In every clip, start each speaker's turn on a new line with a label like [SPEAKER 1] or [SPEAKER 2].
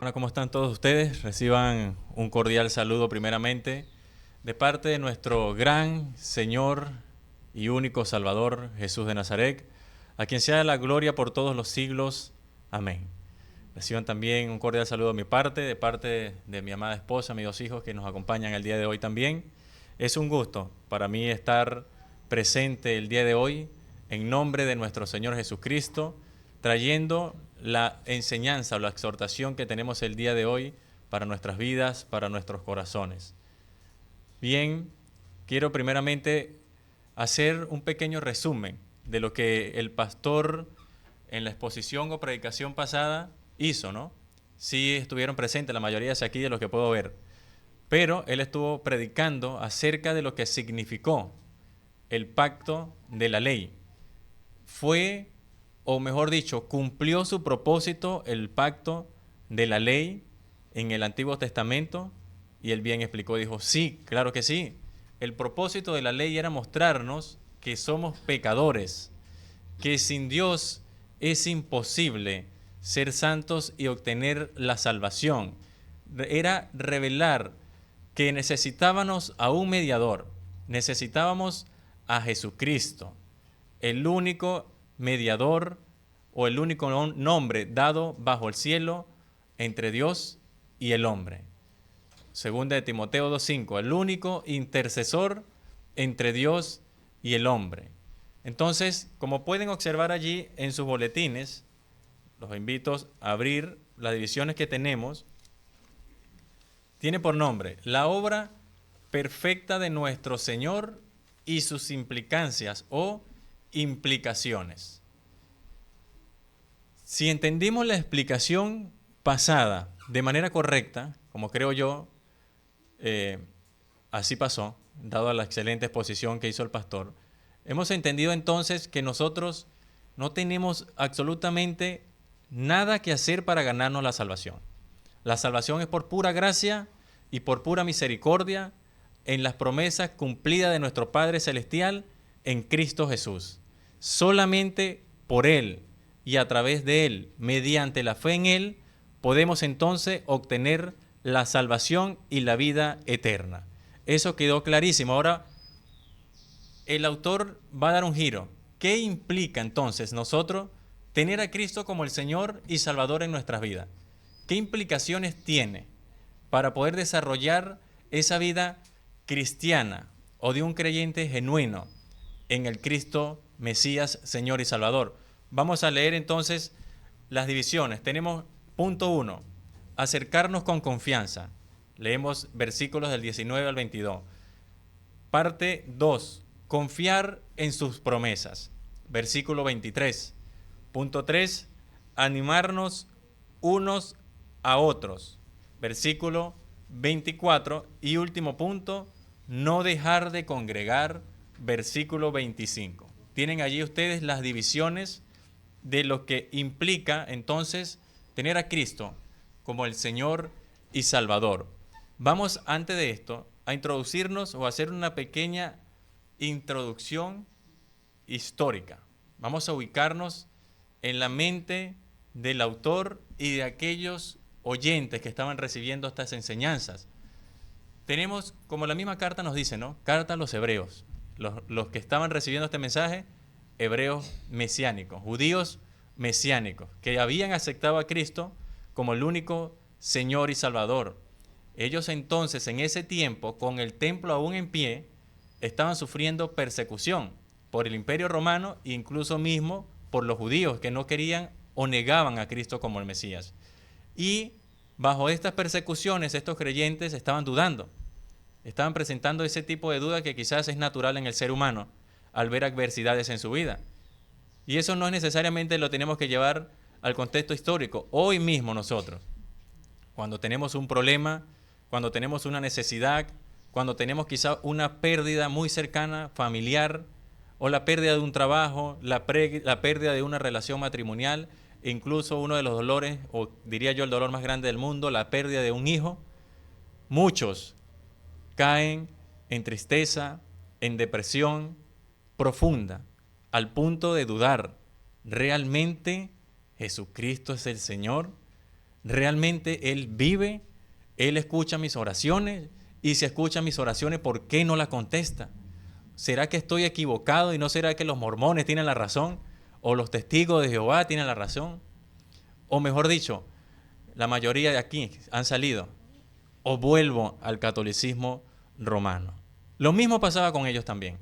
[SPEAKER 1] Bueno, ¿cómo están todos ustedes? Reciban un cordial saludo primeramente de parte de nuestro gran Señor y único Salvador, Jesús de Nazaret, a quien sea la gloria por todos los siglos. Amén. Reciban también un cordial saludo de parte de mi amada esposa, mis dos hijos que nos acompañan el día de hoy también. Es un gusto para mí estar presente el día de hoy en nombre de nuestro Señor Jesucristo, trayendo la enseñanza o la exhortación que tenemos el día de hoy para nuestras vidas, para nuestros corazones. Bien, quiero primeramente hacer un pequeño resumen de lo que el pastor en la exposición o predicación pasada hizo, ¿no? Sí estuvieron presentes la mayoría de aquí de los que puedo ver, pero él estuvo predicando acerca de lo que significó el pacto de la ley. Fue, o mejor dicho, cumplió su propósito el pacto de la ley en el Antiguo Testamento, y él bien explicó, dijo, sí, claro que sí. El propósito de la ley era mostrarnos que somos pecadores, que sin Dios es imposible ser santos y obtener la salvación. Era revelar que necesitábamos a un mediador, necesitábamos a Jesucristo, el único mediador o el único nombre dado bajo el cielo entre Dios y el hombre. Segunda de Timoteo 2:5, el único intercesor entre Dios y el hombre. Entonces, como pueden observar allí en sus boletines, los invito a abrir las divisiones que tenemos. Tiene por nombre la obra perfecta de nuestro Señor y sus implicancias o implicaciones. Si entendimos la explicación pasada de manera correcta, como creo yo, así pasó, dado la excelente exposición que hizo el pastor, hemos entendido entonces que nosotros no tenemos absolutamente nada que hacer para ganarnos la salvación. La salvación es por pura gracia y por pura misericordia en las promesas cumplidas de nuestro Padre Celestial en Cristo Jesús. Solamente por Él y a través de Él, mediante la fe en Él, podemos entonces obtener la salvación y la vida eterna. Eso quedó clarísimo. Ahora, el autor va a dar un giro. ¿Qué implica entonces nosotros tener a Cristo como el Señor y Salvador en nuestras vidas? ¿Qué implicaciones tiene para poder desarrollar esa vida cristiana o de un creyente genuino en el Cristo Mesías, Señor y Salvador? Vamos a leer entonces las divisiones. Tenemos punto 1, acercarnos con confianza. Leemos versículos del 19 al 22. Parte 2, confiar en sus promesas. Versículo 23. Punto 3, animarnos unos a otros. Versículo 24. Y último punto, no dejar de congregar. Versículo 25. Tienen allí ustedes las divisiones de lo que implica entonces tener a Cristo como el Señor y Salvador. Vamos antes de esto a introducirnos o a hacer una pequeña introducción histórica. Vamos a ubicarnos en la mente del autor y de aquellos oyentes que estaban recibiendo estas enseñanzas. Tenemos, como la misma carta nos dice, ¿no? Carta a los hebreos. Los que estaban recibiendo este mensaje, hebreos mesiánicos, judíos mesiánicos, que habían aceptado a Cristo como el único Señor y Salvador. Ellos entonces, en ese tiempo, con el templo aún en pie, estaban sufriendo persecución por el Imperio Romano e incluso mismo por los judíos que no querían o negaban a Cristo como el Mesías. Y bajo estas persecuciones, estos creyentes estaban dudando, estaban presentando ese tipo de duda que quizás es natural en el ser humano al ver adversidades en su vida. Y eso no necesariamente lo tenemos que llevar al contexto histórico. Hoy mismo nosotros, cuando tenemos un problema, cuando tenemos una necesidad, cuando tenemos quizá una pérdida muy cercana, familiar, o la pérdida de un trabajo, la pérdida de una relación matrimonial, e incluso uno de los dolores, o diría yo el dolor más grande del mundo, la pérdida de un hijo, muchos caen en tristeza, en depresión profunda, al punto de dudar, ¿realmente Jesucristo es el Señor? Realmente Él vive, Él escucha mis oraciones, y si escucha mis oraciones, ¿por qué no las contesta? ¿Será que estoy equivocado y no será que los mormones tienen la razón? ¿O los testigos de Jehová tienen la razón? O mejor dicho, la mayoría de aquí han salido. O vuelvo al catolicismo romano. Lo mismo pasaba con ellos también.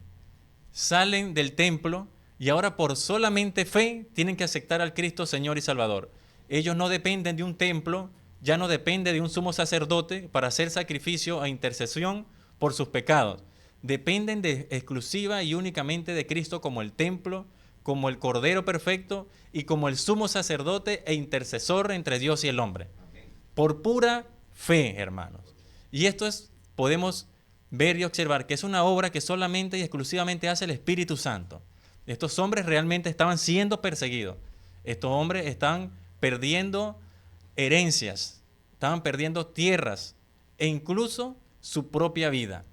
[SPEAKER 1] Salen del templo y ahora por solamente fe tienen que aceptar al Cristo Señor y Salvador. Ellos no dependen de un templo, ya no depende de un sumo sacerdote para hacer sacrificio e intercesión por sus pecados. Dependen de exclusiva y únicamente de Cristo como el templo, como el Cordero perfecto y como el sumo sacerdote e intercesor entre Dios y el hombre. Por pura fe, hermanos. Y esto podemos ver y observar que es una obra que solamente y exclusivamente hace el Espíritu Santo. Estos hombres realmente estaban siendo perseguidos. Estos hombres están perdiendo herencias, estaban perdiendo tierras e incluso su propia vida.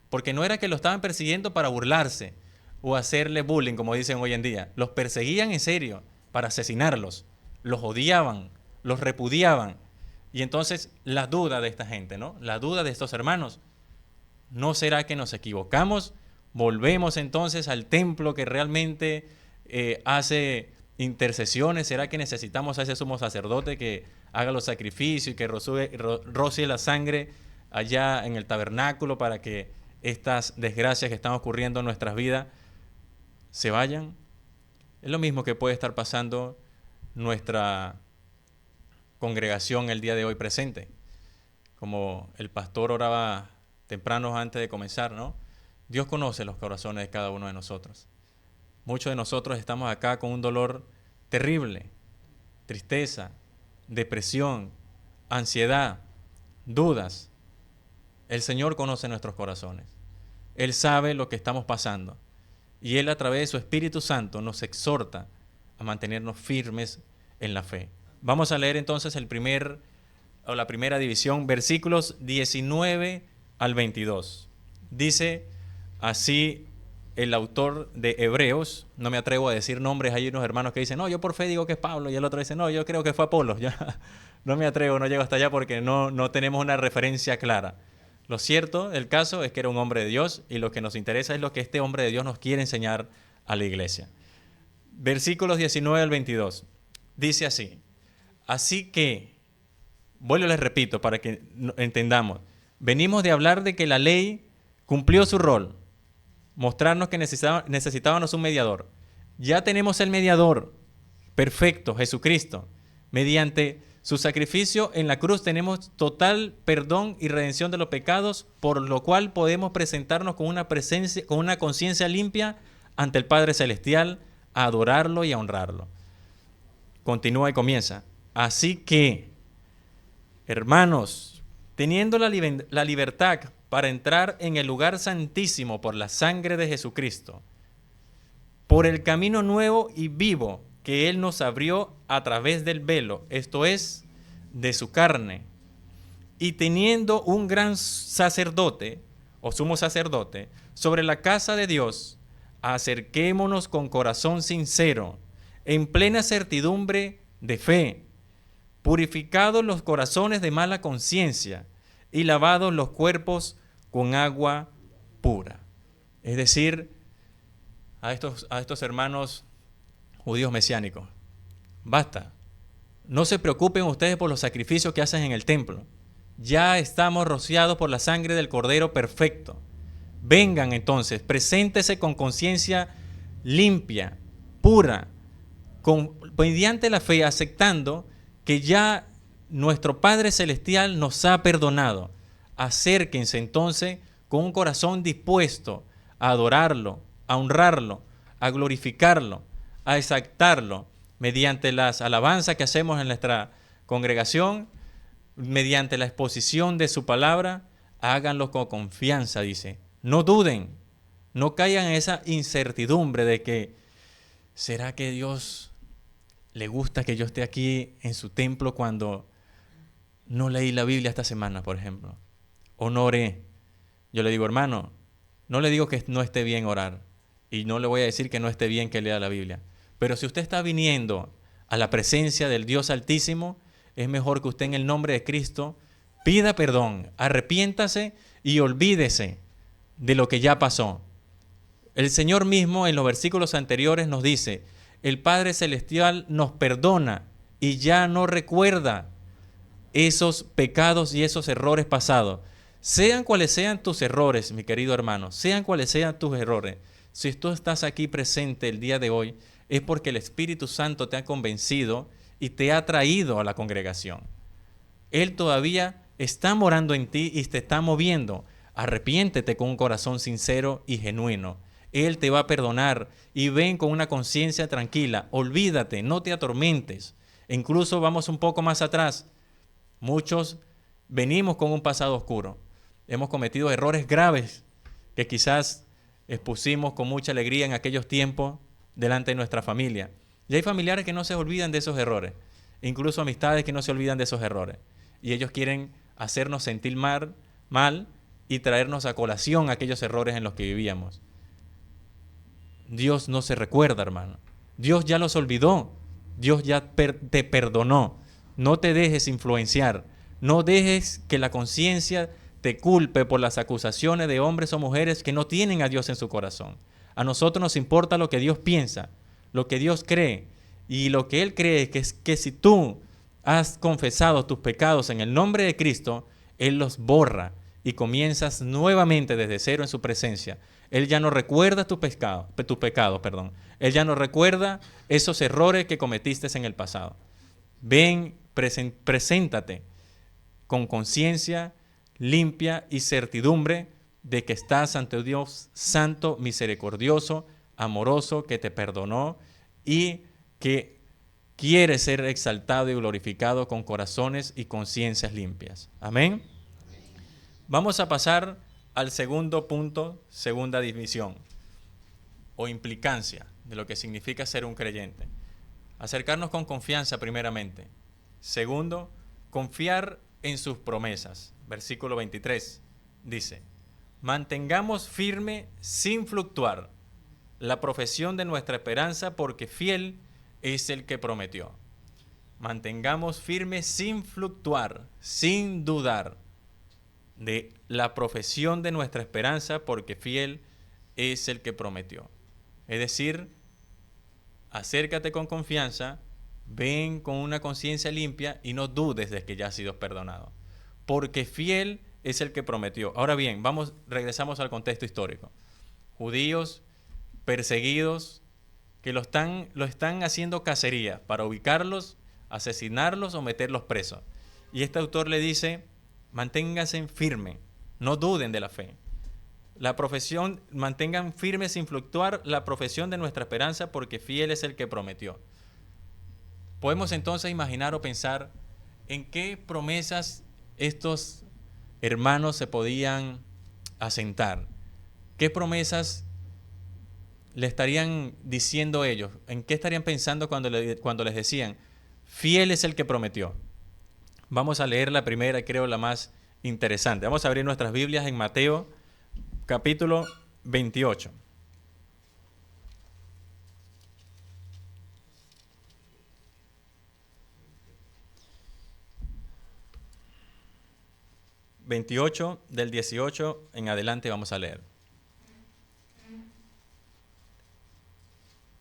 [SPEAKER 1] Porque no era que lo estaban persiguiendo para burlarse o hacerle bullying, como dicen hoy en día. Los perseguían en serio para asesinarlos. Los odiaban, los repudiaban. Y entonces la duda de esta gente, ¿no? La duda de estos hermanos. ¿No será que nos equivocamos? ¿Volvemos entonces al templo que realmente hace intercesiones? ¿Será que necesitamos a ese sumo sacerdote que haga los sacrificios y que roce la sangre allá en el tabernáculo para que estas desgracias que están ocurriendo en nuestras vidas se vayan? Es lo mismo que puede estar pasando nuestra congregación el día de hoy presente. Como el pastor oraba temprano antes de comenzar, ¿no? Dios conoce los corazones de cada uno de nosotros. Muchos de nosotros estamos acá con un dolor terrible, tristeza, depresión, ansiedad, dudas. El Señor conoce nuestros corazones. Él sabe lo que estamos pasando. Y Él a través de su Espíritu Santo nos exhorta a mantenernos firmes en la fe. Vamos a leer entonces la primera división, versículos 19 al 22. Dice así el autor de Hebreos, no me atrevo a decir nombres, hay unos hermanos que dicen, no, yo por fe digo que es Pablo, y el otro dice, no, yo creo que fue Apolo. Ya, no me atrevo, no llego hasta allá porque no tenemos una referencia clara. Lo cierto del caso es que era un hombre de Dios y lo que nos interesa es lo que este hombre de Dios nos quiere enseñar a la iglesia. Versículos 19 al 22. Dice así, así que, vuelvo les repito para que entendamos, venimos de hablar de que la ley cumplió su rol, mostrarnos que necesitábamos un mediador. Ya tenemos el mediador perfecto, Jesucristo. Mediante su sacrificio en la cruz tenemos total perdón y redención de los pecados, por lo cual podemos presentarnos con una conciencia limpia ante el Padre Celestial, a adorarlo y a honrarlo. Continúa y comienza. Así que, hermanos, teniendo la libertad para entrar en el lugar santísimo por la sangre de Jesucristo, por el camino nuevo y vivo que Él nos abrió a través del velo, esto es, de su carne, y teniendo un gran sacerdote, o sumo sacerdote, sobre la casa de Dios, acerquémonos con corazón sincero, en plena certidumbre de fe, purificados los corazones de mala conciencia y lavados los cuerpos con agua pura. Es decir, a estos hermanos judíos mesiánicos, basta, no se preocupen ustedes por los sacrificios que hacen en el templo. Ya estamos rociados por la sangre del Cordero perfecto. Vengan entonces, preséntese con conciencia limpia, pura, mediante la fe, aceptando que ya nuestro Padre Celestial nos ha perdonado. Acérquense entonces con un corazón dispuesto a adorarlo, a honrarlo, a glorificarlo, a exaltarlo, mediante las alabanzas que hacemos en nuestra congregación, mediante la exposición de su palabra. Háganlo con confianza, dice. No duden, no caigan en esa incertidumbre de que, ¿será que Dios le gusta que yo esté aquí en su templo cuando no leí la Biblia esta semana, por ejemplo? O no oré. Yo le digo, hermano, no le digo que no esté bien orar, y no le voy a decir que no esté bien que lea la Biblia. Pero si usted está viniendo a la presencia del Dios Altísimo, es mejor que usted en el nombre de Cristo pida perdón, arrepiéntase y olvídese de lo que ya pasó. El Señor mismo en los versículos anteriores nos dice, el Padre Celestial nos perdona y ya no recuerda esos pecados y esos errores pasados. Sean cuales sean tus errores, mi querido hermano, sean cuales sean tus errores, si tú estás aquí presente el día de hoy, es porque el Espíritu Santo te ha convencido y te ha traído a la congregación. Él todavía está morando en ti y te está moviendo. Arrepiéntete con un corazón sincero y genuino. Él te va a perdonar y ven con una conciencia tranquila. Olvídate, no te atormentes. E incluso vamos un poco más atrás. Muchos venimos con un pasado oscuro. Hemos cometido errores graves que quizás expusimos con mucha alegría en aquellos tiempos delante de nuestra familia. Y hay familiares que no se olvidan de esos errores. Incluso amistades que no se olvidan de esos errores. Y ellos quieren hacernos sentir mal y traernos a colación aquellos errores en los que vivíamos. Dios no se recuerda, hermano. Dios ya los olvidó. Dios ya te perdonó. No te dejes influenciar. No dejes que la conciencia te culpe por las acusaciones de hombres o mujeres que no tienen a Dios en su corazón. A nosotros nos importa lo que Dios piensa, lo que Dios cree. Y lo que Él cree es que si tú has confesado tus pecados en el nombre de Cristo, Él los borra y comienzas nuevamente desde cero en su presencia. Él ya no recuerda tus pecados. Él ya no recuerda esos errores que cometiste en el pasado. Ven, preséntate con conciencia limpia y certidumbre de que estás ante Dios santo, misericordioso, amoroso, que te perdonó y que quiere ser exaltado y glorificado con corazones y conciencias limpias. Amén. Vamos a pasar al segundo punto, segunda división o implicancia de lo que significa ser un creyente. Acercarnos con confianza primeramente. Segundo, confiar en sus promesas. Versículo 23 dice, mantengamos firme sin fluctuar la profesión de nuestra esperanza porque fiel es el que prometió. Mantengamos firme sin fluctuar, sin dudar de la profesión de nuestra esperanza porque fiel es el que prometió. Es decir, acércate con confianza, ven con una conciencia limpia y no dudes de que ya has sido perdonado. Porque fiel es el que prometió. Ahora bien, regresamos al contexto histórico. Judíos perseguidos que lo están haciendo cacería para ubicarlos, asesinarlos o meterlos presos. Y este autor le dice, manténganse firme, no duden de la fe. Mantengan firme sin fluctuar la profesión de nuestra esperanza porque fiel es el que prometió. Podemos entonces imaginar o pensar en qué promesas estos hermanos se podían asentar. ¿Qué promesas le estarían diciendo ellos? ¿En qué estarían pensando cuando les decían, fiel es el que prometió? Vamos a leer la primera, creo la más interesante. Vamos a abrir nuestras Biblias en Mateo, capítulo 28. Del 18 en adelante vamos a leer.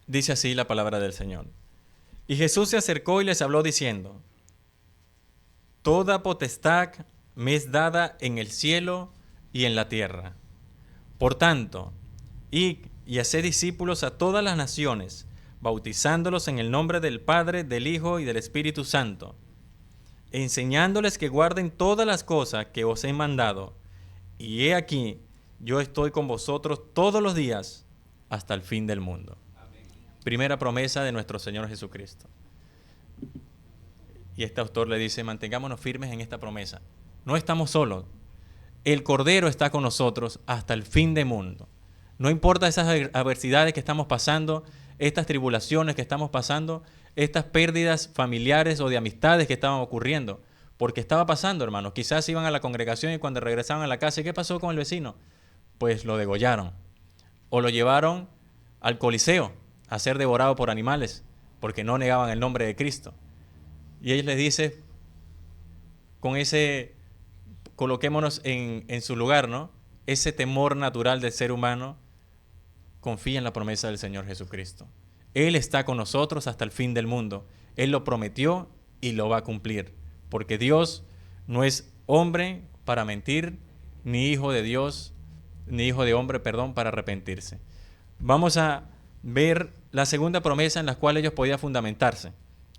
[SPEAKER 1] Dice así la palabra del Señor. Y Jesús se acercó y les habló diciendo, toda potestad me es dada en el cielo y en la tierra. Por tanto, id y haced discípulos a todas las naciones, bautizándolos en el nombre del Padre, del Hijo y del Espíritu Santo, enseñándoles que guarden todas las cosas que os he mandado. Y he aquí, yo estoy con vosotros todos los días hasta el fin del mundo. Amén. Primera promesa de nuestro Señor Jesucristo. Y este autor le dice, mantengámonos firmes en esta promesa. No estamos solos. El Cordero está con nosotros hasta el fin del mundo. No importa esas adversidades que estamos pasando, estas tribulaciones que estamos pasando, estas pérdidas familiares o de amistades que estaban ocurriendo. Porque estaba pasando, hermanos. Quizás iban a la congregación y cuando regresaban a la casa, ¿y qué pasó con el vecino? Pues lo degollaron. O lo llevaron al Coliseo a ser devorado por animales, porque no negaban el nombre de Cristo. Y ellos les dicen, con ese, coloquémonos en su lugar, ¿no? Ese temor natural del ser humano, confía en la promesa del Señor Jesucristo. Él está con nosotros hasta el fin del mundo. Él lo prometió y lo va a cumplir. Porque Dios no es hombre para mentir, ni hijo de Dios, ni hijo de hombre, perdón, para arrepentirse. Vamos a ver la segunda promesa en la cual ellos podían fundamentarse.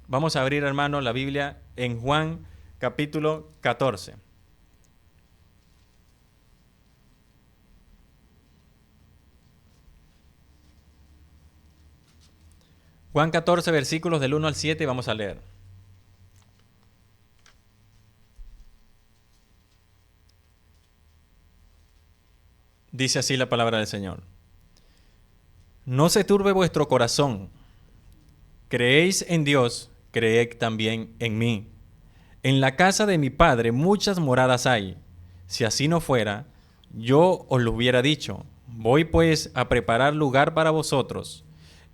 [SPEAKER 1] Vamos a abrir, hermano, la Biblia en Juan capítulo 14. Juan 14, versículos del 1 al 7, vamos a leer. Dice así la palabra del Señor. No se turbe vuestro corazón. Creéis en Dios, creed también en mí. En la casa de mi Padre muchas moradas hay. Si así no fuera, yo os lo hubiera dicho. Voy pues a preparar lugar para vosotros.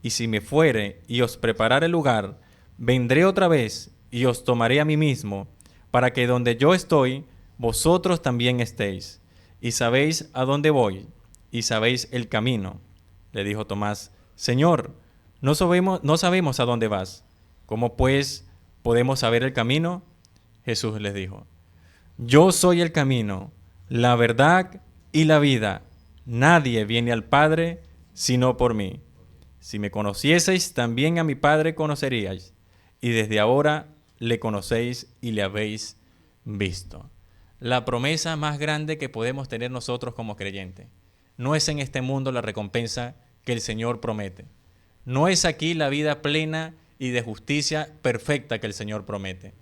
[SPEAKER 1] Y si me fuere y os preparare lugar, vendré otra vez y os tomaré a mí mismo, para que donde yo estoy, vosotros también estéis. Y sabéis a dónde voy, y sabéis el camino. Le dijo Tomás, Señor, no sabemos a dónde vas. ¿Cómo pues podemos saber el camino? Jesús les dijo, yo soy el camino, la verdad y la vida. Nadie viene al Padre sino por mí. Si me conocieseis, también a mi Padre conoceríais, y desde ahora le conocéis y le habéis visto. La promesa más grande que podemos tener nosotros como creyentes. No es en este mundo la recompensa que el Señor promete. No es aquí la vida plena y de justicia perfecta que el Señor promete.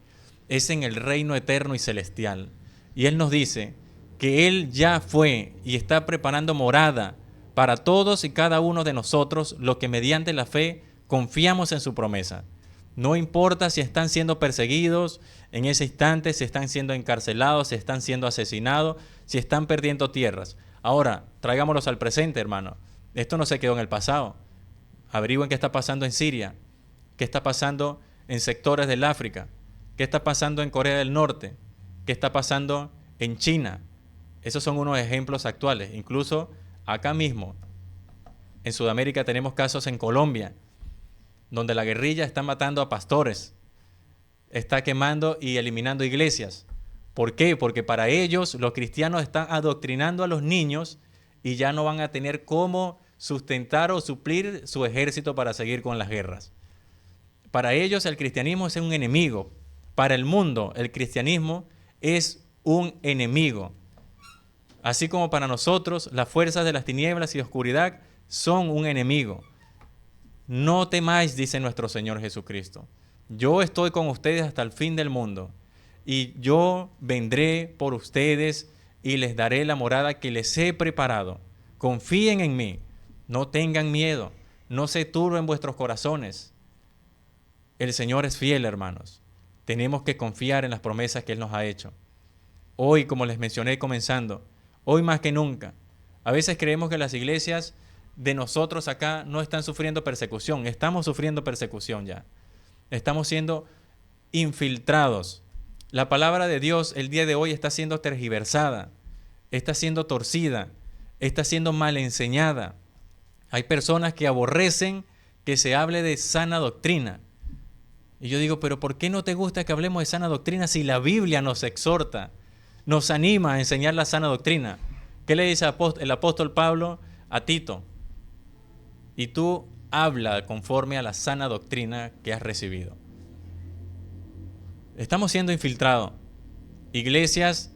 [SPEAKER 1] Es en el reino eterno y celestial. Y Él nos dice que Él ya fue y está preparando morada para todos y cada uno de nosotros, los que mediante la fe confiamos en su promesa. No importa si están siendo perseguidos en ese instante, si están siendo encarcelados, si están siendo asesinados, si están perdiendo tierras. Ahora, traigámoslos al presente, hermano. Esto no se quedó en el pasado. Averigüen qué está pasando en Siria, qué está pasando en sectores del África, qué está pasando en Corea del Norte, qué está pasando en China. Esos son unos ejemplos actuales. Incluso acá mismo, en Sudamérica, tenemos casos en Colombia, donde la guerrilla está matando a pastores, está quemando y eliminando iglesias. ¿Por qué? Porque para ellos los cristianos están adoctrinando a los niños y ya no van a tener cómo sustentar o suplir su ejército para seguir con las guerras. Para ellos el cristianismo es un enemigo. Para el mundo el cristianismo es un enemigo. Así como para nosotros las fuerzas de las tinieblas y oscuridad son un enemigo. No temáis, dice nuestro Señor Jesucristo. Yo estoy con ustedes hasta el fin del mundo. Y yo vendré por ustedes y les daré la morada que les he preparado. Confíen en mí. No tengan miedo. No se turben vuestros corazones. El Señor es fiel, hermanos. Tenemos que confiar en las promesas que Él nos ha hecho. Hoy, como les mencioné comenzando, hoy más que nunca, a veces creemos que las iglesias de nosotros acá no están sufriendo persecución. Estamos sufriendo persecución ya. Estamos siendo infiltrados. La palabra de Dios el día de hoy está siendo tergiversada, está siendo torcida, está siendo mal enseñada. Hay personas que aborrecen que se hable de sana doctrina. Y yo digo, pero ¿por qué no te gusta que hablemos de sana doctrina si la Biblia nos exhorta, nos anima a enseñar la sana doctrina? ¿Qué le dice el apóstol Pablo a Tito? Y tú habla conforme a la sana doctrina que has recibido. Estamos siendo infiltrados. Iglesias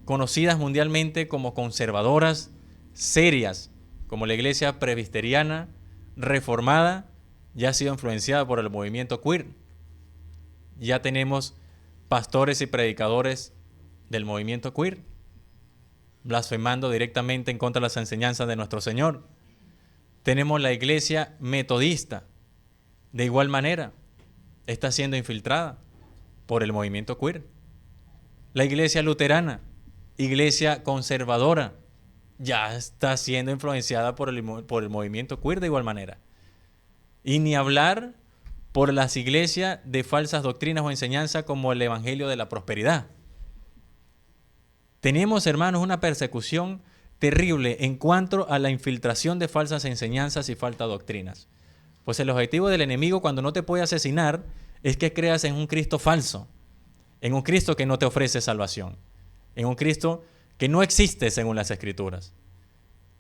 [SPEAKER 1] conocidas mundialmente como conservadoras, serias, como la iglesia presbiteriana, reformada, ya ha sido influenciada por el movimiento queer. Ya tenemos pastores y predicadores del movimiento queer, blasfemando directamente en contra de las enseñanzas de nuestro Señor. Tenemos la iglesia metodista, de igual manera, está siendo infiltrada por el movimiento queer. La iglesia luterana, iglesia conservadora, ya está siendo influenciada por el movimiento queer de igual manera. Y ni hablar por las iglesias de falsas doctrinas o enseñanzas como el evangelio de la prosperidad. Tenemos, hermanos, una persecución terrible en cuanto a la infiltración de falsas enseñanzas y falsas doctrinas. Pues el objetivo del enemigo cuando no te puede asesinar es que creas en un Cristo falso, en un Cristo que no te ofrece salvación, en un Cristo que no existe según las Escrituras.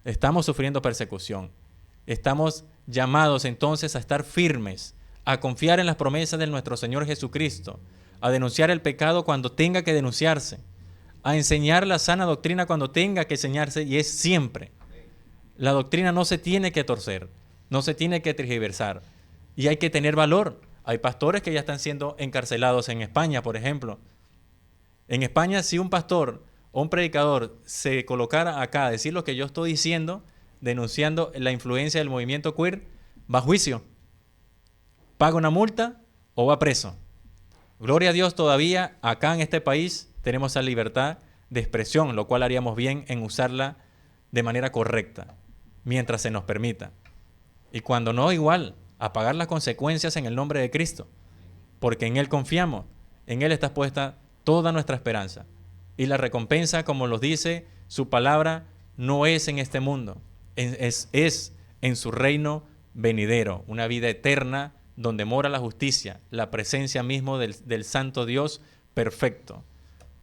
[SPEAKER 1] Estamos sufriendo persecución. Estamos llamados entonces a estar firmes, a confiar en las promesas de nuestro Señor Jesucristo, a denunciar el pecado cuando tenga que denunciarse, a enseñar la sana doctrina cuando tenga que enseñarse, y es siempre. La doctrina no se tiene que torcer, no se tiene que tergiversar, y hay que tener valor. Hay pastores que ya están siendo encarcelados en España, por ejemplo. En España, si un pastor o un predicador se colocara acá a decir lo que yo estoy diciendo, denunciando la influencia del movimiento queer, va a juicio, paga una multa o va preso. Gloria a Dios, todavía acá en este país tenemos la libertad de expresión, lo cual haríamos bien en usarla de manera correcta, mientras se nos permita. Y cuando no, igual, a pagar las consecuencias en el nombre de Cristo, porque en Él confiamos, en Él está puesta toda nuestra esperanza. Y la recompensa, como nos dice su palabra, no es en este mundo, es en su reino venidero, una vida eterna donde mora la justicia, la presencia mismo del santo Dios perfecto,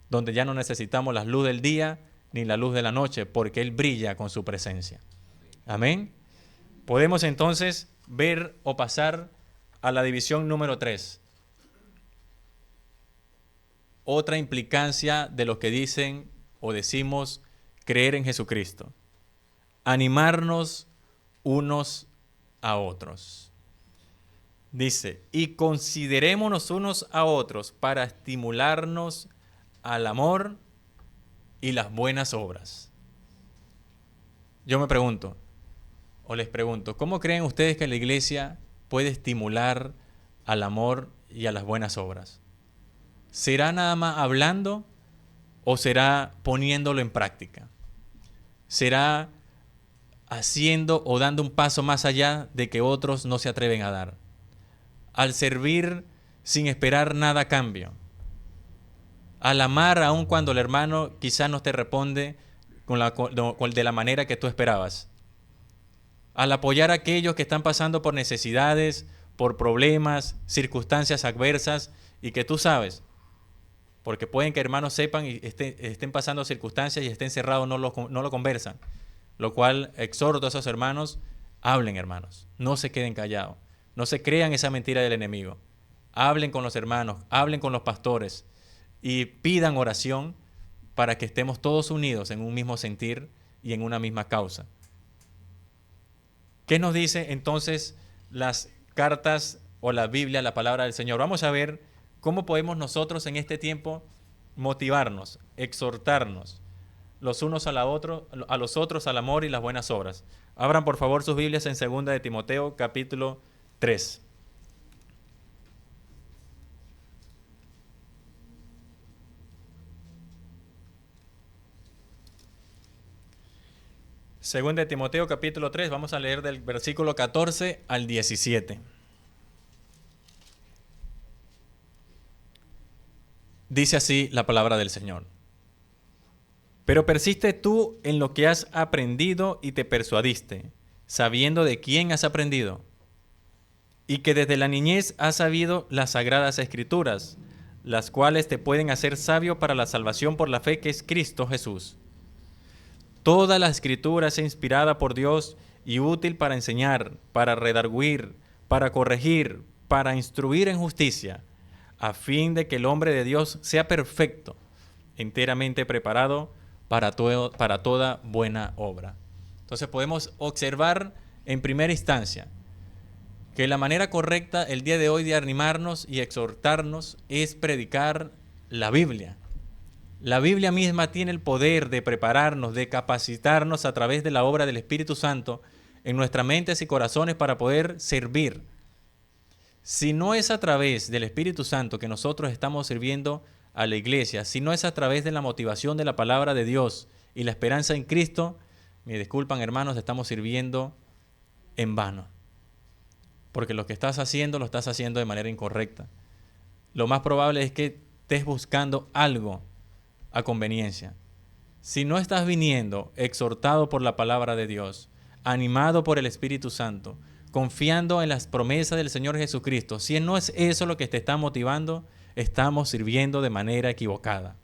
[SPEAKER 1] donde ya no necesitamos la luz del día ni la luz de la noche, porque Él brilla con su presencia. Amén. Podemos entonces ver o pasar a la división número 3. Otra implicancia de lo que dicen o decimos creer en Jesucristo. Animarnos unos a otros. Dice, y considerémonos unos a otros para estimularnos al amor y las buenas obras. Yo me pregunto, o les pregunto, ¿cómo creen ustedes que la iglesia puede estimular al amor y a las buenas obras? ¿Será nada más hablando o será poniéndolo en práctica? ¿Será haciendo o dando un paso más allá de que otros no se atreven a dar? Al servir sin esperar nada a cambio. Al amar aun cuando el hermano quizás no te responde de la manera que tú esperabas. Al apoyar a aquellos que están pasando por necesidades, por problemas, circunstancias adversas y que tú sabes, porque pueden que hermanos sepan y estén pasando circunstancias y estén cerrados, no lo conversan. Lo cual exhorto a esos hermanos, hablen hermanos, no se queden callados, no se crean esa mentira del enemigo. Hablen con los hermanos, hablen con los pastores y pidan oración para que estemos todos unidos en un mismo sentir y en una misma causa. ¿Qué nos dice entonces las cartas o la Biblia, la palabra del Señor? Vamos a ver cómo podemos nosotros en este tiempo motivarnos, exhortarnos los unos a los otros al amor y las buenas obras. Abran por favor sus Biblias en 2 de Timoteo capítulo 3. Segunda de Timoteo capítulo 3, vamos a leer del versículo 14 al 17. Dice así la palabra del Señor. Pero persiste tú en lo que has aprendido y te persuadiste, sabiendo de quién has aprendido, y que desde la niñez has sabido las sagradas escrituras, las cuales te pueden hacer sabio para la salvación por la fe que es Cristo Jesús. Toda la escritura es inspirada por Dios y útil para enseñar, para redarguir, para corregir, para instruir en justicia, a fin de que el hombre de Dios sea perfecto, enteramente preparado para toda buena obra. Entonces podemos observar en primera instancia que la manera correcta el día de hoy de animarnos y exhortarnos es predicar la Biblia. La Biblia misma tiene el poder de prepararnos, de capacitarnos a través de la obra del Espíritu Santo en nuestras mentes y corazones para poder servir. Si no es a través del Espíritu Santo que nosotros estamos sirviendo a la iglesia, si no es a través de la motivación de la palabra de Dios y la esperanza en Cristo, me disculpan hermanos, estamos sirviendo en vano. porque lo que estás haciendo lo estás haciendo de manera incorrecta. Lo más probable es que estés buscando algo a conveniencia. Si no estás viniendo exhortado por la palabra de Dios, animado por el Espíritu Santo, confiando en las promesas del Señor Jesucristo, si no es eso lo que te está motivando, estamos sirviendo de manera equivocada.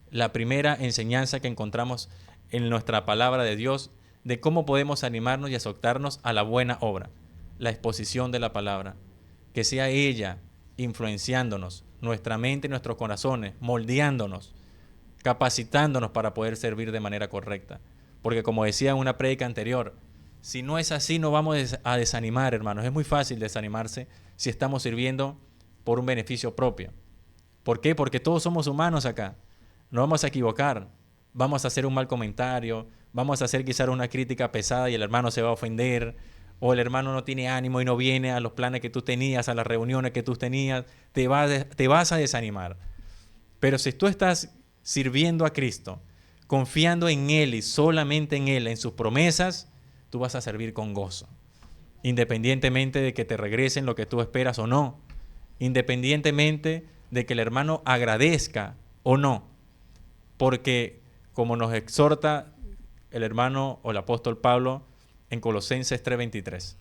[SPEAKER 1] La primera enseñanza que encontramos en nuestra palabra de Dios de cómo podemos animarnos y exhortarnos a la buena obra, la exposición de la palabra, que sea ella influenciándonos, nuestra mente y nuestros corazones, moldeándonos, capacitándonos para poder servir de manera correcta. Porque como decía en una prédica anterior, si no es así, no vamos a desanimar, hermanos. Es muy fácil desanimarse si estamos sirviendo por un beneficio propio. ¿Por qué? Porque todos somos humanos acá. No vamos a equivocar. Vamos a hacer un mal comentario, vamos a hacer quizás una crítica pesada y el hermano se va a ofender, o el hermano no tiene ánimo y no viene a los planes que tú tenías, a las reuniones que tú tenías, te vas a desanimar. Pero si tú estás sirviendo a Cristo, confiando en Él y solamente en Él, en sus promesas, tú vas a servir con gozo. Independientemente de que te regresen lo que tú esperas o no. Independientemente de que el hermano agradezca o no. Porque como nos exhorta el hermano o el apóstol Pablo en Colosenses 3:23.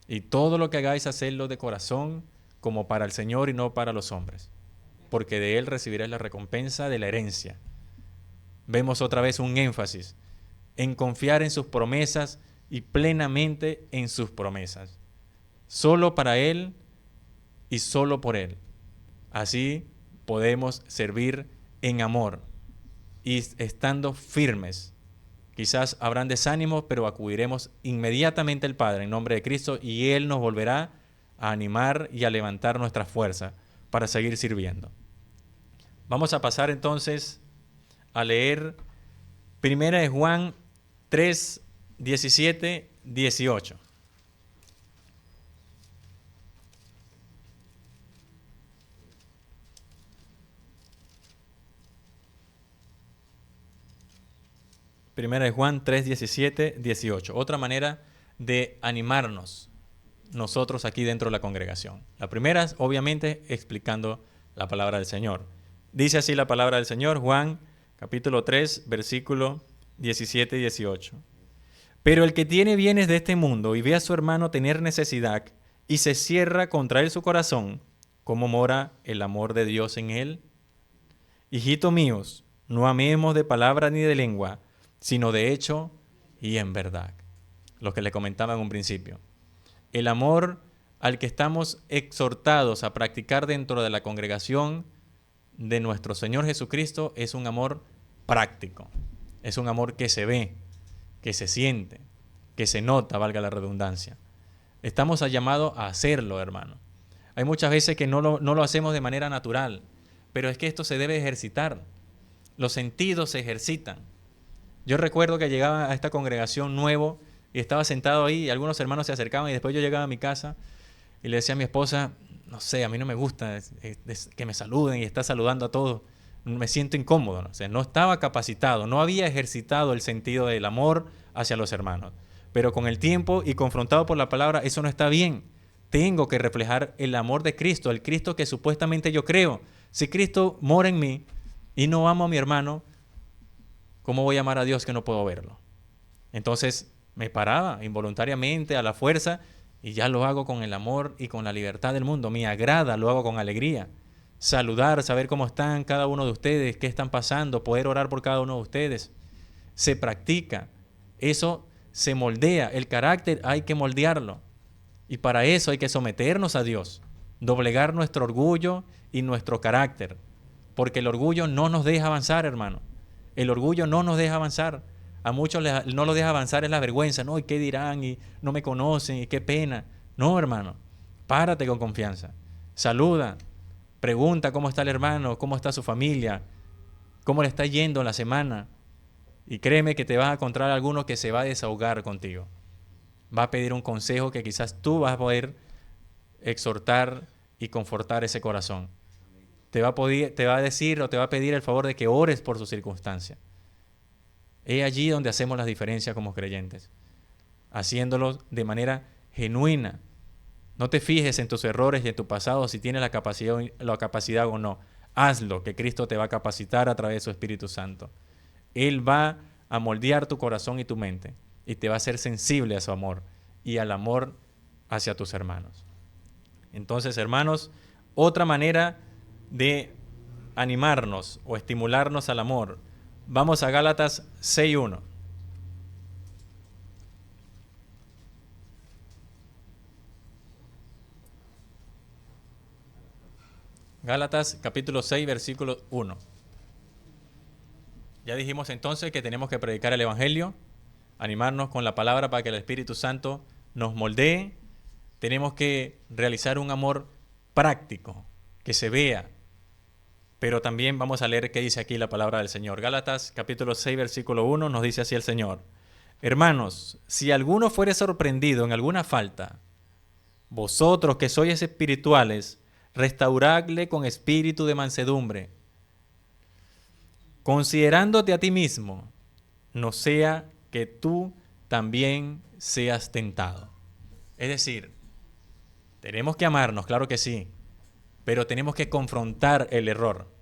[SPEAKER 1] Y todo lo que hagáis, hacedlo de corazón, como para el Señor y no para los hombres, porque de Él recibiréis la recompensa de la herencia. Vemos otra vez un énfasis en confiar en sus promesas y plenamente en sus promesas. Solo para Él y solo por Él. Así podemos servir en amor y estando firmes. Quizás habrán desánimos, pero acudiremos inmediatamente al Padre en nombre de Cristo y Él nos volverá a animar y a levantar nuestras fuerzas para seguir sirviendo. Vamos a pasar entonces a leer 1 Juan 3, 17, 18. Primera de Juan 3, 17, 18. Otra manera de animarnos nosotros aquí dentro de la congregación. La primera es obviamente explicando la palabra del Señor. Dice así la palabra del Señor, Juan capítulo 3, versículo 17 y 18. Pero el que tiene bienes de este mundo y ve a su hermano tener necesidad y se cierra contra él su corazón, ¿cómo mora el amor de Dios en él? Hijitos míos, no amemos de palabra ni de lengua, sino de hecho y en verdad. Lo que le comentaba en un principio. El amor al que estamos exhortados a practicar dentro de la congregación de nuestro Señor Jesucristo es un amor práctico. Es un amor que se ve, que se siente, que se nota, valga la redundancia. Estamos llamados a hacerlo, hermano. Hay muchas veces que no lo hacemos de manera natural, pero es que esto se debe ejercitar. Los sentidos se ejercitan. Yo recuerdo que llegaba a esta congregación nuevo y estaba sentado ahí y algunos hermanos se acercaban y después yo llegaba a mi casa y le decía a mi esposa, no sé, a mí no me gusta que me saluden y está saludando a todos. Me siento incómodo, ¿no? O sea, no estaba capacitado, no había ejercitado el sentido del amor hacia los hermanos. Pero con el tiempo y confrontado por la palabra, eso no está bien. Tengo que reflejar el amor de Cristo, el Cristo que supuestamente yo creo. Si Cristo mora en mí y no amo a mi hermano, ¿cómo voy a amar a Dios que no puedo verlo? Entonces me paraba involuntariamente a la fuerza y ya lo hago con el amor y con la libertad del mundo. Me agrada, lo hago con alegría. Saludar, saber cómo están cada uno de ustedes, qué están pasando, poder orar por cada uno de ustedes. Se practica. Eso se moldea. El carácter hay que moldearlo. Y para eso hay que someternos a Dios. Doblegar nuestro orgullo y nuestro carácter. Porque el orgullo no nos deja avanzar, hermano. El orgullo no nos deja avanzar. A muchos no lo deja avanzar es la vergüenza. No, ¿y qué dirán? Y no me conocen, y qué pena. No, hermano. Párate con confianza. Saluda. Pregunta cómo está el hermano, cómo está su familia, cómo le está yendo la semana. Y créeme que te vas a encontrar alguno que se va a desahogar contigo. Va a pedir un consejo que quizás tú vas a poder exhortar y confortar ese corazón. Te va a decir o te va a pedir el favor de que ores por su circunstancia. Es allí donde hacemos las diferencias como creyentes. Haciéndolo de manera genuina, No te fijes en tus errores y en tu pasado, si tienes la capacidad o no. Hazlo, que Cristo te va a capacitar a través de su Espíritu Santo. Él va a moldear tu corazón y tu mente y te va a hacer sensible a su amor y al amor hacia tus hermanos. Entonces, hermanos, otra manera de animarnos o estimularnos al amor. Vamos a Gálatas 6:1. Gálatas capítulo 6, versículo 1. Ya dijimos entonces que tenemos que predicar el Evangelio, animarnos con la palabra para que el Espíritu Santo nos moldee. Tenemos que realizar un amor práctico, que se vea. Pero también vamos a leer qué dice aquí la palabra del Señor. Gálatas capítulo 6, versículo 1 nos dice así el Señor. Hermanos, si alguno fuere sorprendido en alguna falta, vosotros que sois espirituales, restauradle con espíritu de mansedumbre, considerándote a ti mismo, no sea que tú también seas tentado. Es decir, tenemos que amarnos, claro que sí, pero tenemos que confrontar el error.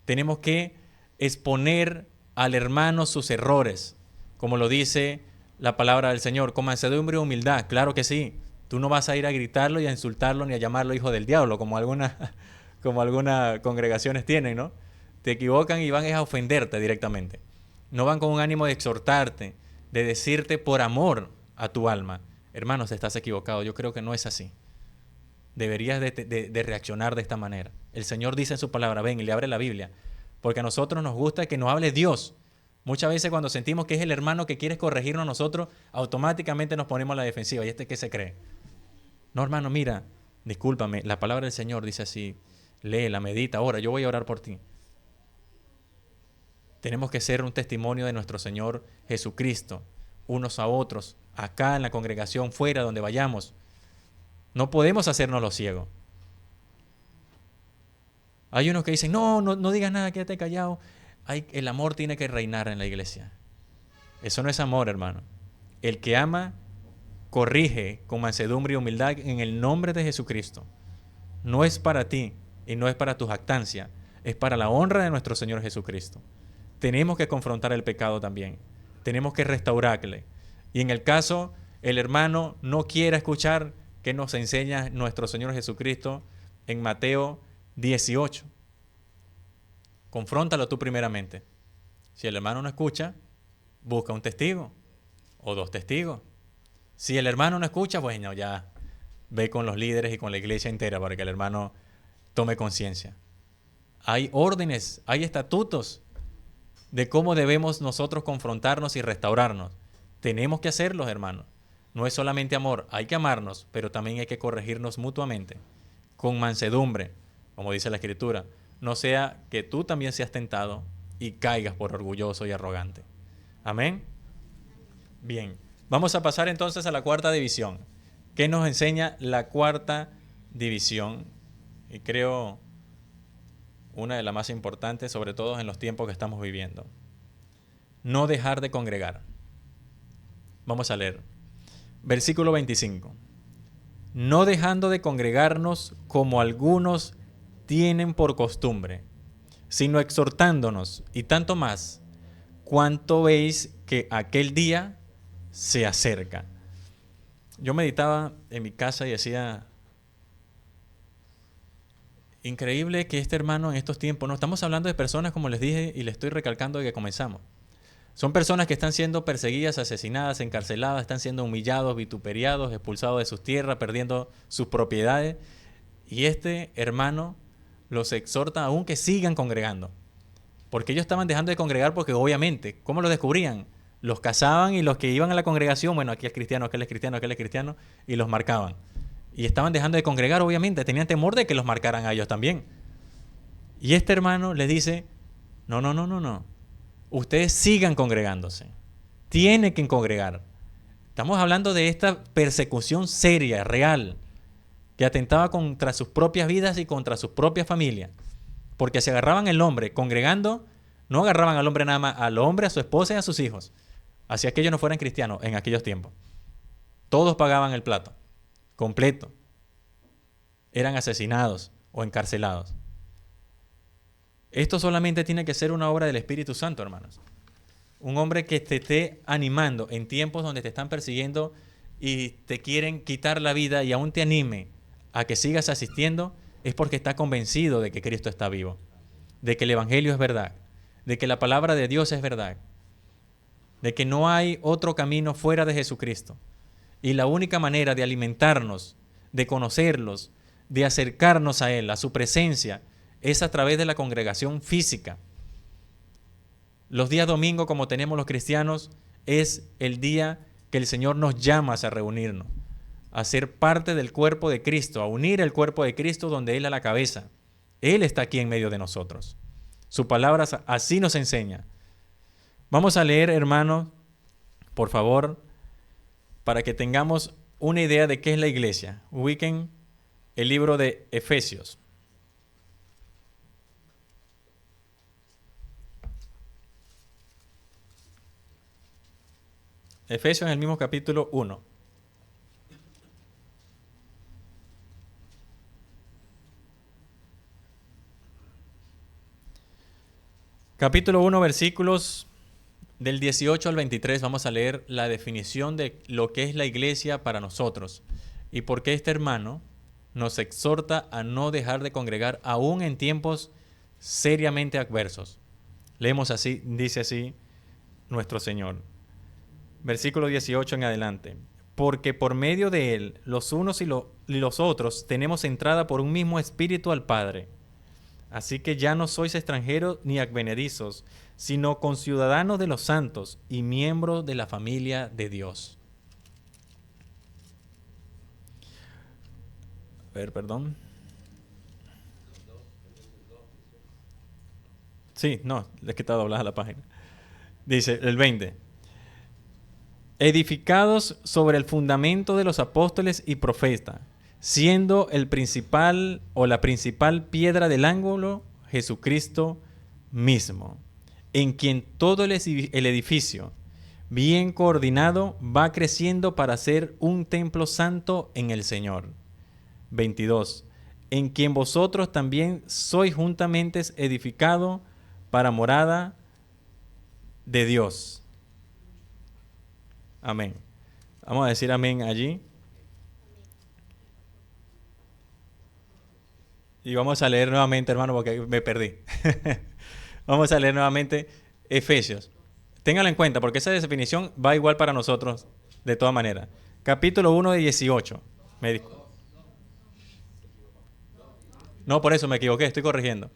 [SPEAKER 1] Tenemos que exponer al hermano sus errores, como lo dice la palabra del Señor, con mansedumbre y humildad, claro que sí. Tú no vas a ir a gritarlo y a insultarlo ni a llamarlo hijo del diablo, como algunas congregaciones tienen, ¿no? Te equivocan y van a ofenderte directamente. No van con un ánimo de exhortarte, de decirte por amor a tu alma, hermanos, estás equivocado. Yo creo que no es así. Deberías de reaccionar de esta manera. El Señor dice en su palabra, ven y le abre la Biblia, porque a nosotros nos gusta que nos hable Dios. Muchas veces cuando sentimos que es el hermano que quiere corregirnos a nosotros, automáticamente nos ponemos a la defensiva. ¿Y este qué se cree? No, hermano, mira, discúlpame, la palabra del Señor dice así, léela, medita, ora, yo voy a orar por ti. Tenemos que ser un testimonio de nuestro Señor Jesucristo, unos a otros, acá en la congregación, fuera, donde vayamos. No podemos hacernos los ciegos. Hay unos que dicen, no digas nada, quédate callado. El amor tiene que reinar en la iglesia. Eso no es amor, hermano. El que ama, corrige con mansedumbre y humildad en el nombre de Jesucristo. No es para ti y no es para tu jactancia, es para la honra de nuestro Señor Jesucristo. Tenemos que confrontar el pecado también. Tenemos que restaurarle. Y en el caso, el hermano no quiera escuchar, ¿qué nos enseña nuestro Señor Jesucristo en Mateo 18? Confróntalo tú primeramente. Si el hermano no escucha, busca un testigo o 2 testigos. Si el hermano no escucha, bueno, ya ve con los líderes y con la iglesia entera para que el hermano tome conciencia. Hay órdenes, hay estatutos de cómo debemos nosotros confrontarnos y restaurarnos. Tenemos que hacerlos, hermanos. No es solamente amor, hay que amarnos, pero también hay que corregirnos mutuamente, con mansedumbre, como dice la Escritura. No sea que tú también seas tentado y caigas por orgulloso y arrogante. Amén. Bien, vamos a pasar entonces a la cuarta división. ¿Qué nos enseña la cuarta división? Y creo una de las más importantes, sobre todo en los tiempos que estamos viviendo. No dejar de congregar. Vamos a leer. Versículo 25. No dejando de congregarnos como algunos tienen por costumbre, sino exhortándonos, y tanto más, cuanto veis que aquel día se acerca. Yo meditaba en mi casa y decía, increíble que este hermano en estos tiempos, no estamos hablando de personas como les dije y les estoy recalcando de que comenzamos. Son personas que están siendo perseguidas, asesinadas, encarceladas, están siendo humillados, vituperiados, expulsados de sus tierras, perdiendo sus propiedades. Y este hermano los exhorta aún que sigan congregando. Porque ellos estaban dejando de congregar porque obviamente, ¿cómo lo descubrían? Los cazaban y los que iban a la congregación, bueno, aquí es cristiano, aquel es cristiano, aquel es cristiano, y los marcaban. Y estaban dejando de congregar, obviamente, tenían temor de que los marcaran a ellos también. Y este hermano les dice, no. Ustedes sigan congregándose. Tienen que congregar. Estamos hablando de esta persecución seria, real, que atentaba contra sus propias vidas y contra sus propias familias. Porque si agarraban el hombre congregando, no agarraban al hombre nada más, al hombre, a su esposa y a sus hijos. Hacía que ellos no fueran cristianos en aquellos tiempos. Todos pagaban el plato, completo. eran asesinados o encarcelados. Esto solamente tiene que ser una obra del Espíritu Santo, hermanos. Un hombre que te esté animando en tiempos donde te están persiguiendo y te quieren quitar la vida y aún te anime a que sigas asistiendo, es porque está convencido de que Cristo está vivo, de que el Evangelio es verdad, de que la palabra de Dios es verdad, de que no hay otro camino fuera de Jesucristo. Y la única manera de alimentarnos, de conocerlos, de acercarnos a Él, a su presencia, es a través de la congregación física. Los días domingos, como tenemos los cristianos, es el día que el Señor nos llama a reunirnos, a ser parte del cuerpo de Cristo, a unir el cuerpo de Cristo donde Él es la cabeza. Él está aquí en medio de nosotros. Su palabra así nos enseña. Vamos a leer, hermanos, por favor, para que tengamos una idea de qué es la iglesia. Ubiquen el libro de Efesios. Efesios en el mismo capítulo 1. Capítulo 1, versículos del 18 al 23, vamos a leer la definición de lo que es la iglesia para nosotros y por qué este hermano nos exhorta a no dejar de congregar aún en tiempos seriamente adversos. Leemos así, dice así nuestro Señor. Versículo 18 en adelante. Porque por medio de Él, los unos y los otros, tenemos entrada por un mismo espíritu al Padre. Así que ya no sois extranjeros ni advenedizos, sino conciudadanos de los santos y miembros de la familia de Dios. A ver, perdón. Sí, no, es que está doblada la página. Dice el 20. Edificados sobre el fundamento de los apóstoles y profetas, siendo el principal o la principal piedra del ángulo Jesucristo mismo, en quien todo el edificio, bien coordinado, va creciendo para ser un templo santo en el Señor. 22. En quien vosotros también sois juntamente edificados para morada de Dios. Amén. Vamos a decir amén allí. Y vamos a leer nuevamente, hermano, porque me perdí. Vamos a leer nuevamente Efesios. Ténganlo en cuenta, porque esa definición va igual para nosotros, de todas maneras. Capítulo 1 de 18. No, por eso me equivoqué, estoy corrigiendo.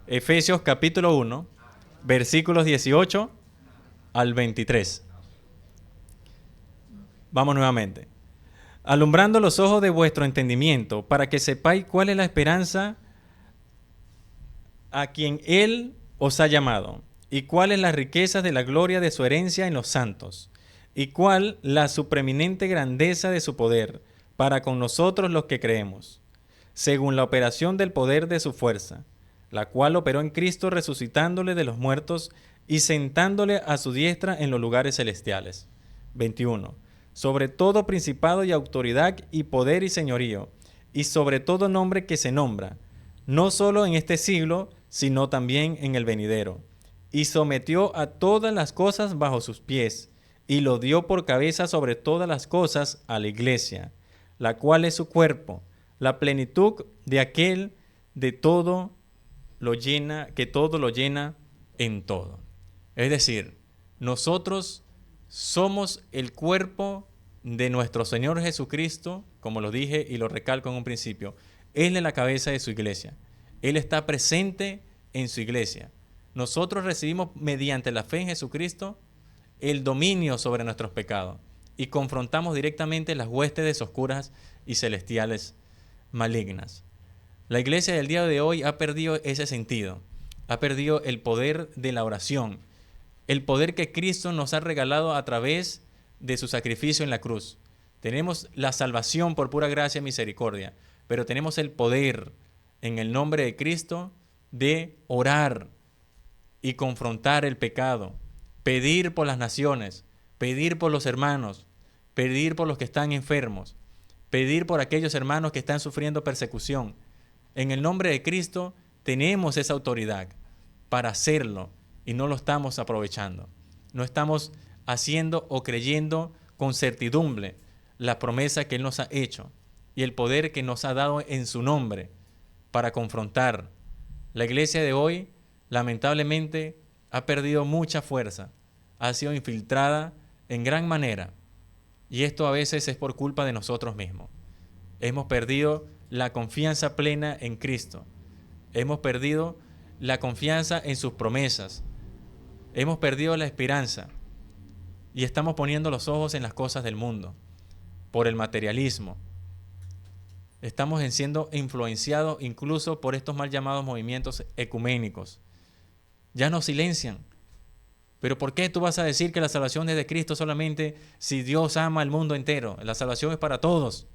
[SPEAKER 1] Efesios capítulo 1, versículos 18 al 23. Vamos nuevamente. Alumbrando los ojos de vuestro entendimiento, para que sepáis cuál es la esperanza a quien Él os ha llamado, y cuál es la riqueza de la gloria de su herencia en los santos, y cuál la supreminente grandeza de su poder para con nosotros los que creemos, según la operación del poder de su fuerza, la cual operó en Cristo resucitándole de los muertos y sentándole a su diestra en los lugares celestiales. 21. Sobre todo principado y autoridad y poder y señorío, y sobre todo nombre que se nombra, no solo en este siglo, sino también en el venidero. Y sometió a todas las cosas bajo sus pies, y lo dio por cabeza sobre todas las cosas a la iglesia, la cual es su cuerpo, la plenitud de aquel de todo lo llena, que todo lo llena en todo. Es decir, nosotros somos el cuerpo de nuestro Señor Jesucristo, como lo dije y lo recalco en un principio. Él es la cabeza de su iglesia. Él está presente en su iglesia. Nosotros recibimos mediante la fe en Jesucristo el dominio sobre nuestros pecados y confrontamos directamente las huestes oscuras y celestiales malignas. La iglesia del día de hoy ha perdido ese sentido, ha perdido el poder de la oración, el poder que Cristo nos ha regalado a través de su sacrificio en la cruz. Tenemos la salvación por pura gracia y misericordia, pero tenemos el poder en el nombre de Cristo de orar y confrontar el pecado, pedir por las naciones, pedir por los hermanos, pedir por los que están enfermos, pedir por aquellos hermanos que están sufriendo persecución. En el nombre de Cristo tenemos esa autoridad para hacerlo y no lo estamos aprovechando. No estamos haciendo o creyendo con certidumbre la promesa que Él nos ha hecho y el poder que nos ha dado en su nombre para confrontar. La iglesia de hoy, lamentablemente, ha perdido mucha fuerza, ha sido infiltrada en gran manera, y esto a veces es por culpa de nosotros mismos. Hemos perdido la confianza plena en Cristo, hemos perdido la confianza en sus promesas, hemos perdido la esperanza y estamos poniendo los ojos en las cosas del mundo, por el materialismo. Estamos siendo influenciados incluso por estos mal llamados movimientos ecuménicos. Ya nos silencian. Pero ¿por qué tú vas a decir que la salvación es de Cristo solamente si Dios ama al mundo entero? La salvación es para todos.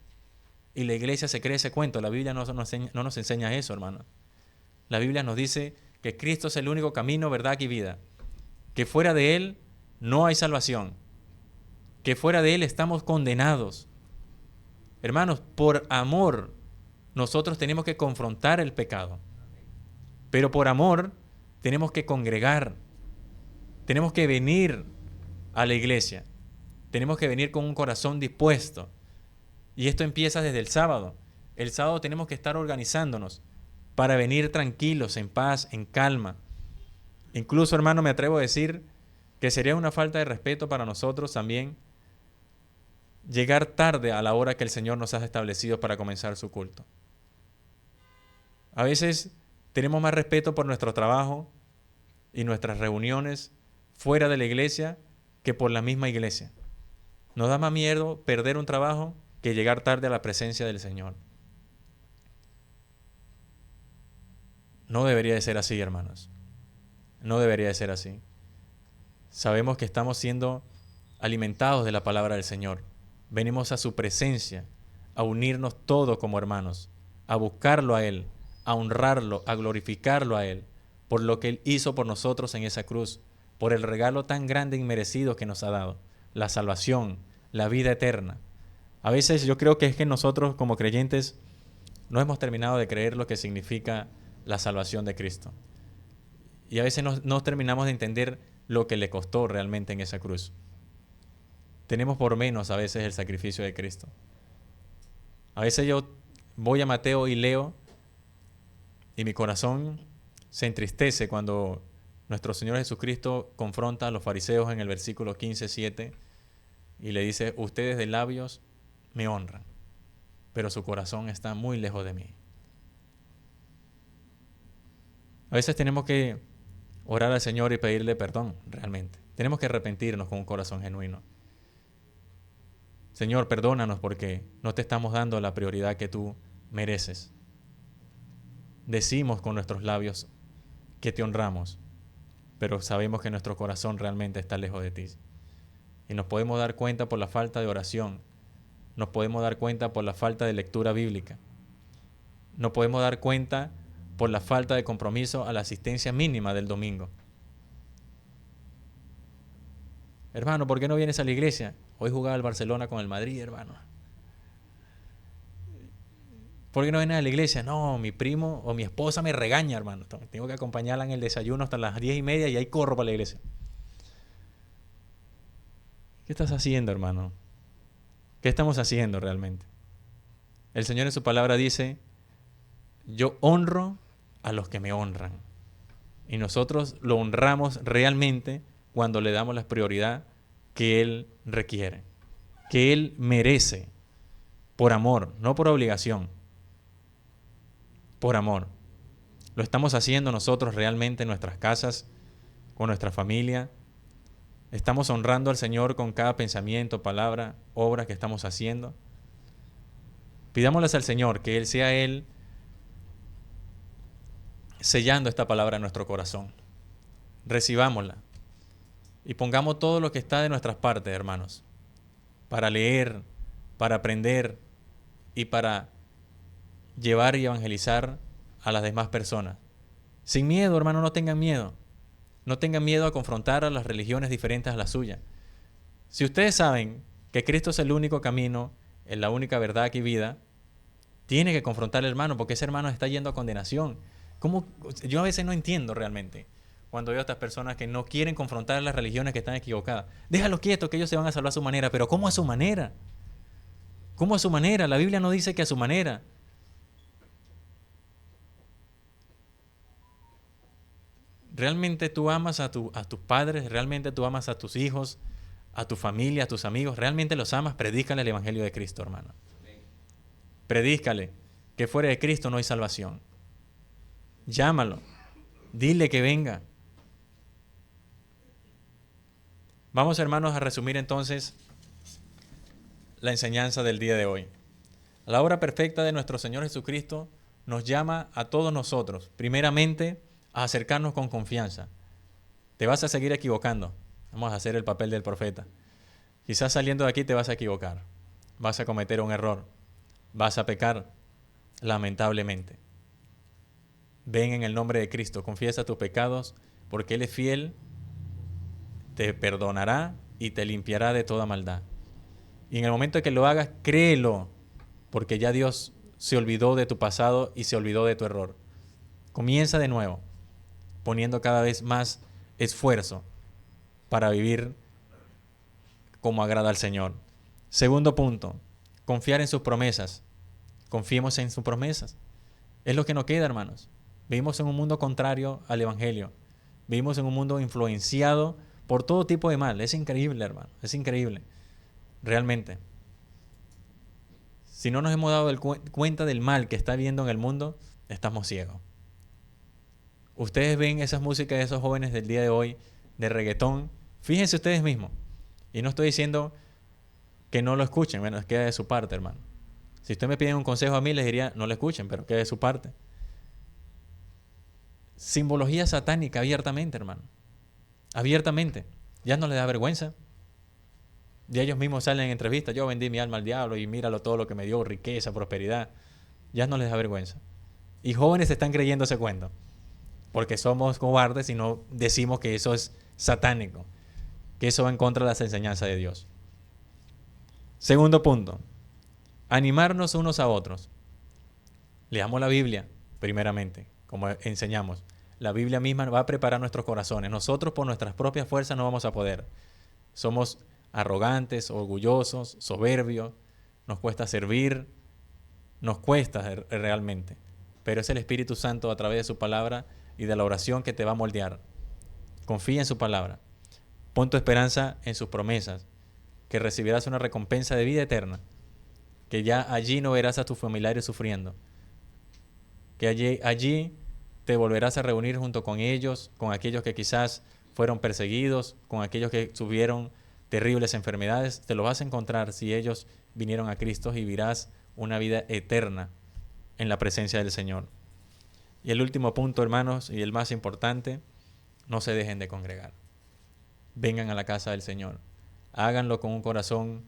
[SPEAKER 1] Y la iglesia se cree ese cuento. La Biblia no nos enseña eso, hermano. La Biblia nos dice que Cristo es el único camino, verdad y vida. Que fuera de Él no hay salvación. Que fuera de Él estamos condenados. Hermanos, por amor, nosotros tenemos que confrontar el pecado. Pero por amor, tenemos que congregar. Tenemos que venir a la iglesia. Tenemos que venir con un corazón dispuesto. Y esto empieza desde el sábado. El sábado tenemos que estar organizándonos para venir tranquilos, en paz, en calma. Incluso, hermano, me atrevo a decir que sería una falta de respeto para nosotros también llegar tarde a la hora que el Señor nos ha establecido para comenzar su culto. A veces tenemos más respeto por nuestro trabajo y nuestras reuniones fuera de la iglesia que por la misma iglesia. Nos da más miedo perder un trabajo que llegar tarde a la presencia del Señor. No debería de ser así, hermanos. No debería de ser así. Sabemos que estamos siendo alimentados de la palabra del Señor. Venimos a su presencia, a unirnos todos como hermanos, a buscarlo a Él, a honrarlo, a glorificarlo a Él, por lo que Él hizo por nosotros en esa cruz, por el regalo tan grande y merecido que nos ha dado, la salvación, la vida eterna. A veces yo creo que es que nosotros como creyentes no hemos terminado de creer lo que significa la salvación de Cristo. Y a veces no terminamos de entender lo que le costó realmente en esa cruz. Tenemos por menos a veces el sacrificio de Cristo. A veces yo voy a Mateo y leo y mi corazón se entristece cuando nuestro Señor Jesucristo confronta a los fariseos en el versículo 15:7 y le dice: ustedes de labios me honran, pero su corazón está muy lejos de mí. A veces tenemos que orar al Señor y pedirle perdón realmente. Tenemos que arrepentirnos con un corazón genuino. Señor, perdónanos porque no te estamos dando la prioridad que tú mereces. Decimos con nuestros labios que te honramos, pero sabemos que nuestro corazón realmente está lejos de ti. Y nos podemos dar cuenta por la falta de oración, nos podemos dar cuenta por la falta de lectura bíblica, nos podemos dar cuenta por la falta de compromiso a la asistencia mínima del domingo. Hermano, ¿por qué no vienes a la iglesia? Hoy jugaba el Barcelona con el Madrid, hermano. ¿Por qué no vienes a la iglesia? No, mi primo o mi esposa me regaña, hermano. Tengo que acompañarla en el desayuno hasta las 10:30 y ahí corro para la iglesia. ¿Qué estás haciendo, hermano? ¿Qué estamos haciendo realmente? El Señor en su palabra dice: yo honro a los que me honran. Y nosotros lo honramos realmente cuando le damos la prioridad que Él requiere, que Él merece, por amor, no por obligación, por amor. Lo estamos haciendo nosotros realmente en nuestras casas, con nuestra familia. Estamos honrando al Señor con cada pensamiento, palabra, obra que estamos haciendo. Pidámosles al Señor que Él sea Él sellando esta palabra en nuestro corazón. Recibámosla y pongamos todo lo que está de nuestras partes, hermanos, para leer, para aprender y para llevar y evangelizar a las demás personas. Sin miedo, hermano, no tengan miedo. No tengan miedo a confrontar a las religiones diferentes a la suya. Si ustedes saben que Cristo es el único camino, es la única verdad y vida, tiene que confrontar al hermano porque ese hermano está yendo a condenación. ¿Cómo? Yo a veces no entiendo realmente cuando veo a estas personas que no quieren confrontar las religiones que están equivocadas. Déjalos quietos, que ellos se van a salvar a su manera. Pero ¿cómo a su manera? ¿Cómo a su manera? La Biblia no dice que a su manera. ¿Realmente tú amas a tus padres? ¿Realmente tú amas a tus hijos, a tu familia, a tus amigos? ¿Realmente los amas? Predícale el Evangelio de Cristo, hermano. Predícale que fuera de Cristo no hay salvación. Llámalo. Dile que venga. Vamos, hermanos, a resumir entonces la enseñanza del día de hoy. La obra perfecta de nuestro Señor Jesucristo nos llama a todos nosotros, primeramente, a acercarnos con confianza. Te vas a seguir equivocando. Vamos a hacer el papel del profeta. Quizás saliendo de aquí te vas a equivocar. Vas a cometer un error. Vas a pecar, lamentablemente. Ven en el nombre de Cristo, confiesa tus pecados, porque Él es fiel, te perdonará y te limpiará de toda maldad. Y en el momento que lo hagas, créelo, porque ya Dios se olvidó de tu pasado y se olvidó de tu error. Comienza de nuevo, poniendo cada vez más esfuerzo para vivir como agrada al Señor. Segundo punto, confiar en sus promesas. Confiemos en sus promesas. Es lo que nos queda, hermanos. Vivimos en un mundo contrario al Evangelio. Vivimos en un mundo influenciado por todo tipo de mal. Es increíble, hermano. Es increíble. Realmente. Si no nos hemos dado cuenta del mal que está habiendo en el mundo, estamos ciegos. Ustedes ven esas músicas de esos jóvenes del día de hoy, de reggaetón. Fíjense ustedes mismos. Y no estoy diciendo que no lo escuchen. Bueno, queda de su parte, hermano. Si ustedes me piden un consejo a mí, les diría, no lo escuchen, pero quede de su parte. Simbología satánica abiertamente, hermano. Abiertamente. Ya no les da vergüenza. Ya ellos mismos salen en entrevistas. Yo vendí mi alma al diablo y míralo todo lo que me dio, riqueza, prosperidad. Ya no les da vergüenza. Y jóvenes están creyendo ese cuento. Porque somos cobardes y no decimos que eso es satánico. Que eso va en contra de las enseñanzas de Dios. Segundo punto. Animarnos unos a otros. Leamos la Biblia, primeramente, como enseñamos. La Biblia misma va a preparar nuestros corazones. Nosotros por nuestras propias fuerzas no vamos a poder. Somos arrogantes, orgullosos, soberbios. Nos cuesta servir. Nos cuesta realmente. Pero es el Espíritu Santo a través de su palabra y de la oración que te va a moldear. Confía en su palabra. Pon tu esperanza en sus promesas. Que recibirás una recompensa de vida eterna. Que ya allí no verás a tus familiares sufriendo. Que allí te volverás a reunir junto con ellos, con aquellos que quizás fueron perseguidos, con aquellos que tuvieron terribles enfermedades. Te lo vas a encontrar si ellos vinieron a Cristo y vivirás una vida eterna en la presencia del Señor. Y el último punto, hermanos, y el más importante, no se dejen de congregar. Vengan a la casa del Señor. Háganlo con un corazón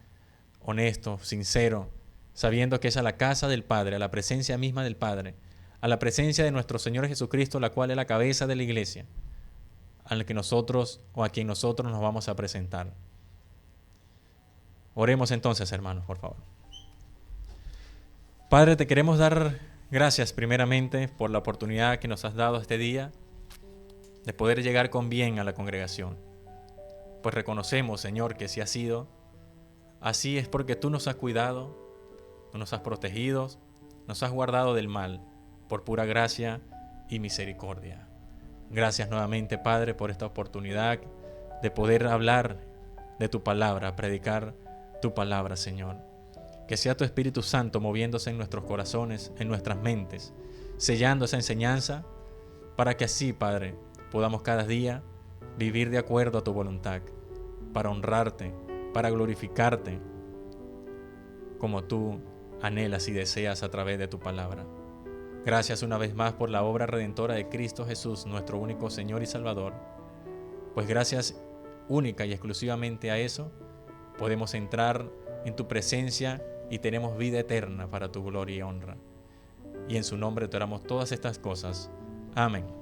[SPEAKER 1] honesto, sincero, sabiendo que es a la casa del Padre, a la presencia misma del Padre, a la presencia de nuestro Señor Jesucristo, la cual es la cabeza de la iglesia, al que nosotros o a quien nosotros nos vamos a presentar. Oremos entonces, hermanos, por favor. Padre, te queremos dar gracias primeramente por la oportunidad que nos has dado este día de poder llegar con bien a la congregación. Pues reconocemos, Señor, que si ha sido así es porque tú nos has cuidado, tú nos has protegido, nos has guardado del mal, por pura gracia y misericordia. Gracias nuevamente, Padre, por esta oportunidad de poder hablar de tu palabra, predicar tu palabra, Señor. Que sea tu Espíritu Santo moviéndose en nuestros corazones, en nuestras mentes, sellando esa enseñanza, para que así, Padre, podamos cada día vivir de acuerdo a tu voluntad, para honrarte, para glorificarte, como tú anhelas y deseas a través de tu palabra. Gracias una vez más por la obra redentora de Cristo Jesús, nuestro único Señor y Salvador. Pues gracias única y exclusivamente a eso, podemos entrar en tu presencia y tenemos vida eterna para tu gloria y honra. Y en su nombre te oramos todas estas cosas. Amén.